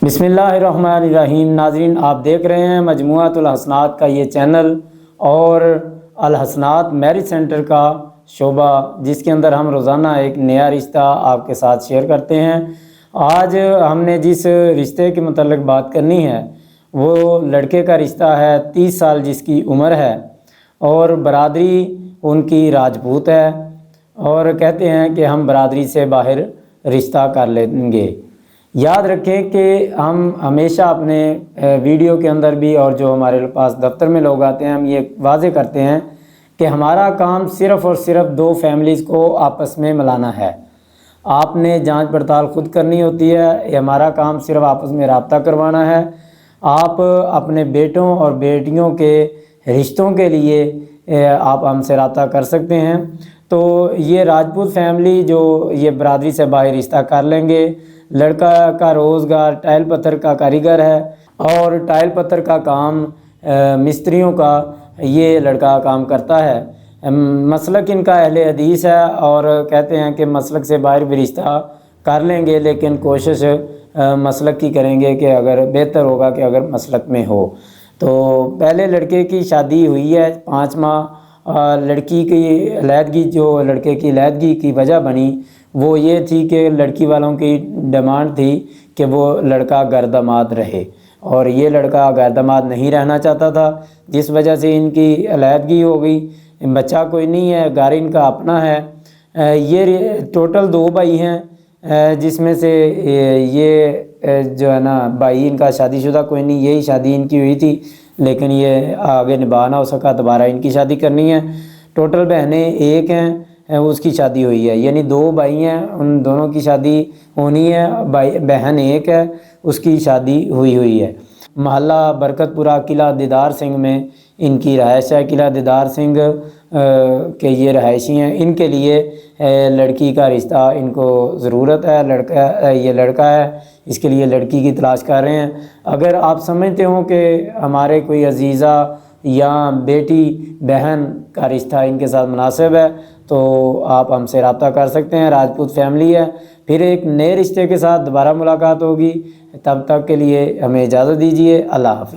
بسم اللہ الرحمن الرحیم۔ ناظرین، آپ دیکھ رہے ہیں مجموعۃ الحسنات کا یہ چینل اور الحسنات میرج سینٹر کا شعبہ، جس کے اندر ہم روزانہ ایک نیا رشتہ آپ کے ساتھ شیئر کرتے ہیں۔ آج ہم نے جس رشتے کے متعلق بات کرنی ہے وہ لڑکے کا رشتہ ہے، 30 سال جس کی عمر ہے اور برادری ان کی راجپوت ہے، اور کہتے ہیں کہ ہم برادری سے باہر رشتہ کر لیں گے۔ یاد رکھیں کہ ہم ہمیشہ اپنے ویڈیو کے اندر بھی اور جو ہمارے پاس دفتر میں لوگ آتے ہیں، ہم یہ واضح کرتے ہیں کہ ہمارا کام صرف اور صرف 2 فیملیز کو آپس میں ملانا ہے۔ آپ نے جانچ پڑتال خود کرنی ہوتی ہے، یہ ہمارا کام صرف آپس میں رابطہ کروانا ہے۔ آپ اپنے بیٹوں اور بیٹیوں کے رشتوں کے لیے آپ ہم سے رابطہ کر سکتے ہیں۔ تو یہ راجپوت فیملی جو یہ برادری سے باہر رشتہ کر لیں گے، لڑکا کا روزگار ٹائل پتھر کا کاریگر ہے اور ٹائل پتھر کا کام مستریوں کا یہ لڑکا کام کرتا ہے۔ مسلک ان کا اہل حدیث ہے اور کہتے ہیں کہ مسلک سے باہر بھی رشتہ کر لیں گے، لیکن کوشش مسلک کی کریں گے کہ اگر بہتر ہوگا کہ اگر مسلک میں ہو۔ تو پہلے لڑکے کی شادی ہوئی ہے 5 ماہ، لڑکی کی علیحدگی، جو لڑکے کی علیحدگی کی وجہ بنی وہ یہ تھی کہ لڑکی والوں کی ڈیمانڈ تھی کہ وہ لڑکا غیر داماد رہے، اور یہ لڑکا غیر داماد نہیں رہنا چاہتا تھا، جس وجہ سے ان کی علیحدگی ہو گئی۔ بچہ کوئی نہیں ہے، گھر ان کا اپنا ہے۔ یہ ٹوٹل 2 بھائی ہیں، جس میں سے یہ جو ہے نا بھائی ان کا شادی شدہ کوئی نہیں، یہی شادی ان کی ہوئی تھی لیکن یہ آگے نبھا نہ ہو سکا، دوبارہ ان کی شادی کرنی ہے۔ ٹوٹل بہنیں 1 ہیں، اس کی شادی ہوئی ہے، یعنی 2 بھائی ہیں، ان دونوں کی شادی ہونی ہے، بہن 1 ہے، اس کی شادی ہوئی ہے۔ محلہ برکت پورہ قلعہ دیدار سنگھ میں ان کی رہائش ہے۔ قلعہ دیدار سنگھ کے یہ رہائشی ہیں، ان کے لیے لڑکی کا رشتہ ان کو ضرورت ہے۔ یہ لڑکا ہے، اس کے لیے لڑکی کی تلاش کر رہے ہیں۔ اگر آپ سمجھتے ہوں کہ ہمارے کوئی عزیزہ یا بیٹی بہن کا رشتہ ان کے ساتھ مناسب ہے تو آپ ہم سے رابطہ کر سکتے ہیں۔ راجپوت فیملی ہے۔ پھر ایک نئے رشتے کے ساتھ دوبارہ ملاقات ہوگی، تب تک کے لیے ہمیں اجازت دیجیے۔ اللہ حافظ۔